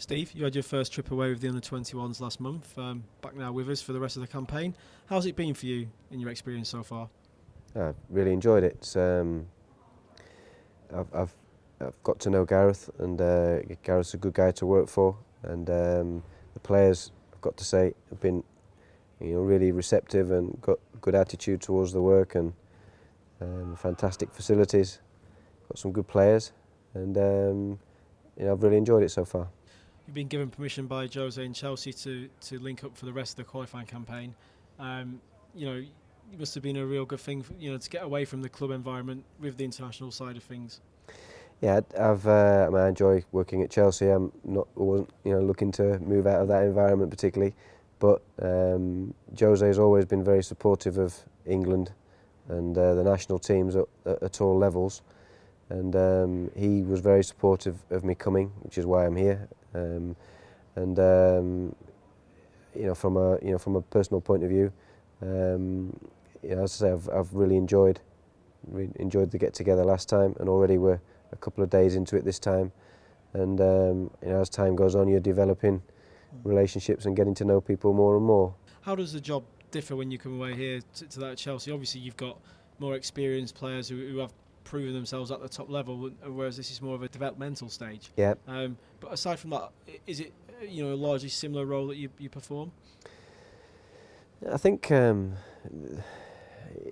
Steve, you had your first trip away with the Under-21s last month, back now with us for the rest of the campaign. How's it been for you in your experience so far? I've really enjoyed it. I've got to know Gareth, and Gareth's a good guy to work for, and the players, I've got to say, have been really receptive and got good attitude towards the work, and fantastic facilities. Got some good players, and I've really enjoyed it so far. You've been given permission by Jose and Chelsea to link up for the rest of the qualifying campaign. It must have been a real good thing, to get away from the club environment with the international side of things. Yeah, I enjoy working at Chelsea. Wasn't looking to move out of that environment particularly, but Jose has always been very supportive of England and the national teams at all levels, and he was very supportive of me coming, which is why I'm here. From a personal point of view, as I say, I've really enjoyed the get together last time, and already we're a couple of days into it this time. And as time goes on, you're developing relationships and getting to know people more and more. How does the job differ when you come away here to that at Chelsea? Obviously, you've got more experienced players who have proven themselves at the top level, whereas this is more of a developmental stage. Yeah. But aside from that, is it a largely similar role that you perform? I think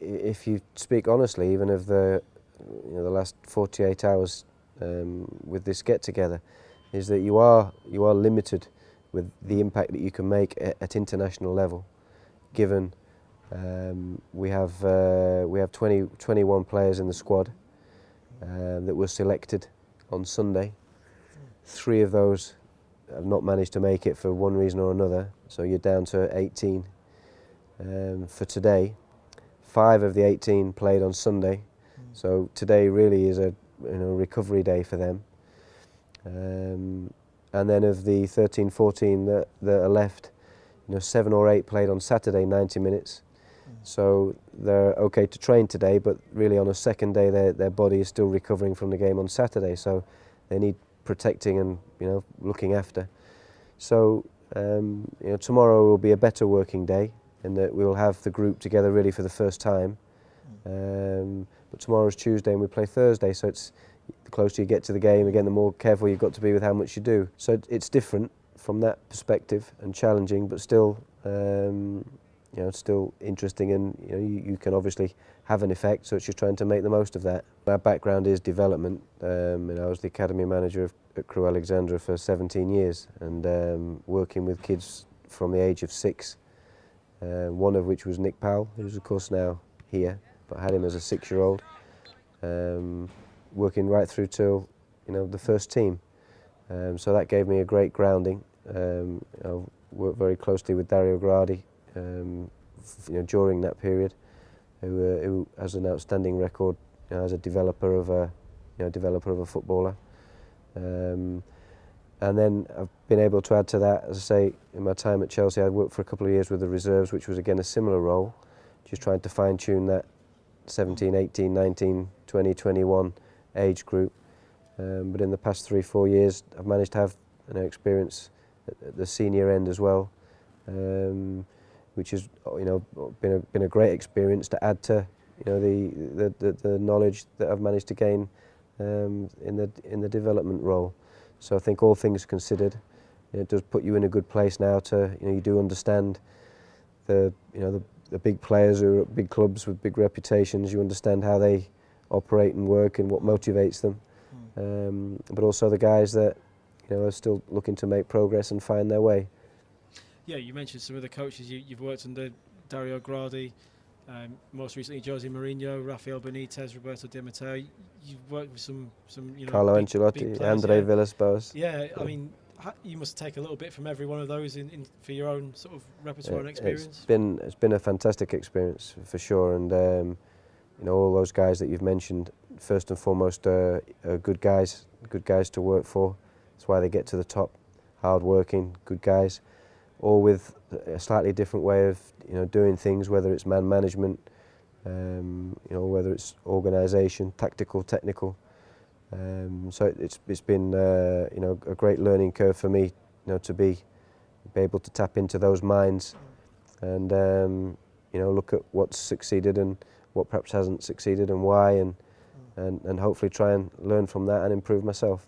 if you speak honestly, even of the last 48 hours with this get together, is that you are limited with the impact that you can make at international level, given we have 21 players in the squad that were selected on Sunday. 3 of those have not managed to make it for one reason or another, so you're down to 18 for today. 5 of the 18 played on Sunday, so today really is a recovery day for them. And then of the 13, 14 that are left, 7 or 8 played on Saturday 90 minutes. So they're okay to train today, but really on a second day their body is still recovering from the game on Saturday, so they need protecting and looking after. So tomorrow will be a better working day, in that we'll have the group together really for the first time. But tomorrow's Tuesday and we play Thursday, so it's the closer you get to the game, again, the more careful you've got to be with how much you do. So it's different from that perspective and challenging, but still still interesting, and you can obviously have an effect, so it's just trying to make the most of that. My background is development. I was the academy manager at Crewe Alexandra for 17 years, and working with kids from the age of 6, one of which was Nick Powell, who's of course now here, but I had him as a 6-year-old, working right through till the first team. So that gave me a great grounding. I worked very closely with Dario Gradi during that period, who has an outstanding record as a developer of a footballer. And then I've been able to add to that, as I say, in my time at Chelsea, I worked for a couple of years with the reserves, which was again a similar role, just trying to fine-tune that 17, 18, 19, 20, 21 age group. But in the past 3-4 years, I've managed to have experience at the senior end as well, which has been a great experience to add to the knowledge that I've managed to gain in the development role. So I think all things considered, it does put you in a good place now to you do understand the big players who are at big clubs with big reputations. You understand how they operate and work and what motivates them, but also the guys that are still looking to make progress and find their way. Yeah, you mentioned some of the coaches you've worked under: Dario Gradi, most recently Jose Mourinho, Rafael Benitez, Roberto Di Matteo. You've worked with some Carlo big Ancelotti, players, Andre Villas-Boas. Yeah, I mean, you must take a little bit from every one of those in for your own sort of repertoire and experience. It's been a fantastic experience for sure, and all those guys that you've mentioned, first and foremost, are good guys to work for. That's why they get to the top. Hard-working, good guys, all with a slightly different way of doing things, whether it's man management, whether it's organisation, tactical, technical. So it's been you know, a great learning curve for me, you know, to be able to tap into those minds and you know, look at what's succeeded and what perhaps hasn't succeeded and why, and hopefully try and learn from that and improve myself.